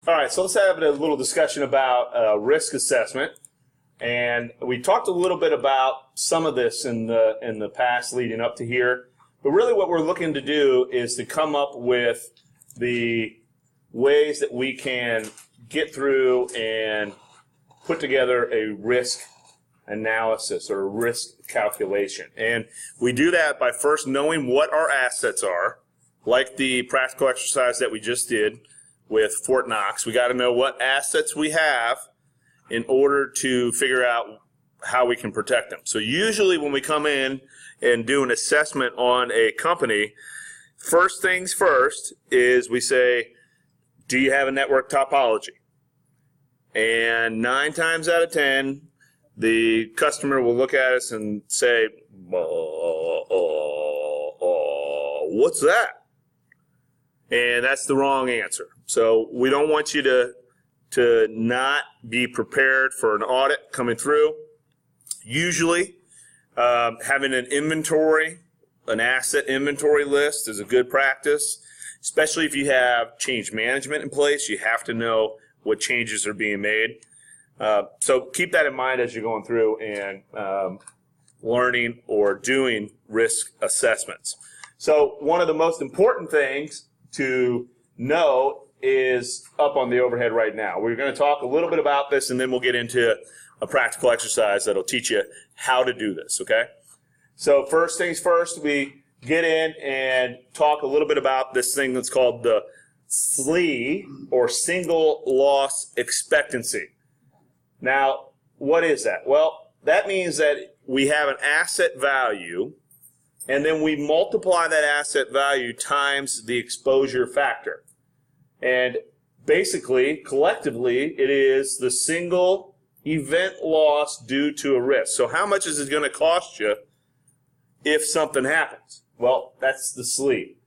All right, so let's have a little discussion about risk assessment. And we talked a little bit about some of this in the past leading up to here. But really what we're looking to do is to come up with the ways that we can get through and put together a risk analysis or a risk calculation. And we do that by first knowing what our assets are, like the practical exercise that we just did with Fort Knox. We got to know what assets we have in order to figure out how we can protect them. So usually when we come in and do an assessment on a company, first things first is we say, do you have a network topology? And 9 times out of 10, the customer will look at us and say, what's that? And that's the wrong answer. So we don't want you to not be prepared for an audit coming through. Usually, having an inventory, an asset inventory list is a good practice, especially if you have change management in place. You have to know what changes are being made. So keep that in mind as you're going through and learning or doing risk assessments. So one of the most important things to know is up on the overhead right now. We're going to talk a little bit about this, and then we'll get into a practical exercise that'll teach you how to do this, okay? So first things first, we get in and talk a little bit about this thing that's called the SLE, or single loss expectancy. Now, what is that? Well, that means that we have an asset value, and then we multiply that asset value times the exposure factor. And basically, collectively, it is the single event loss due to a risk. So how much is it going to cost you if something happens? Well, that's the SLE.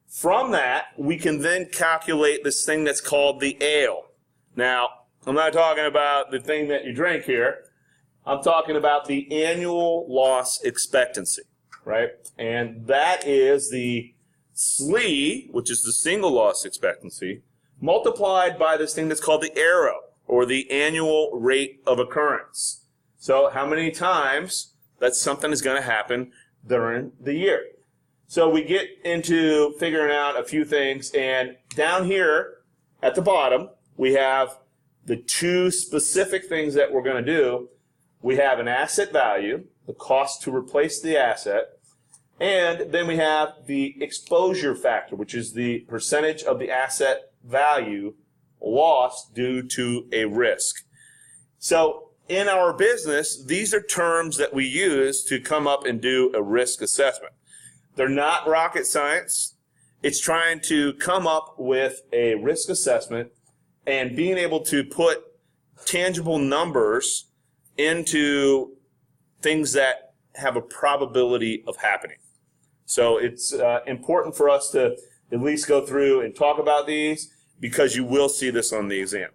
From that, we can then calculate this thing that's called the ALE. Now, I'm not talking about the thing that you drink here. I'm talking about the annual loss expectancy, right? And that is the SLE, which is the single loss expectancy, multiplied by this thing that's called the arrow, or the annual rate of occurrence. So how many times that something is going to happen during the year. So we get into figuring out a few things, and down here at the bottom, we have the 2 specific things that we're going to do. We have an asset value, the cost to replace the asset, and then we have the exposure factor, which is the percentage of the asset value lost due to a risk. So in our business, these are terms that we use to come up and do a risk assessment. They're not rocket science. It's trying to come up with a risk assessment and being able to put tangible numbers into things that have a probability of happening. So it's important for us to at least go through and talk about these, because you will see this on the exam.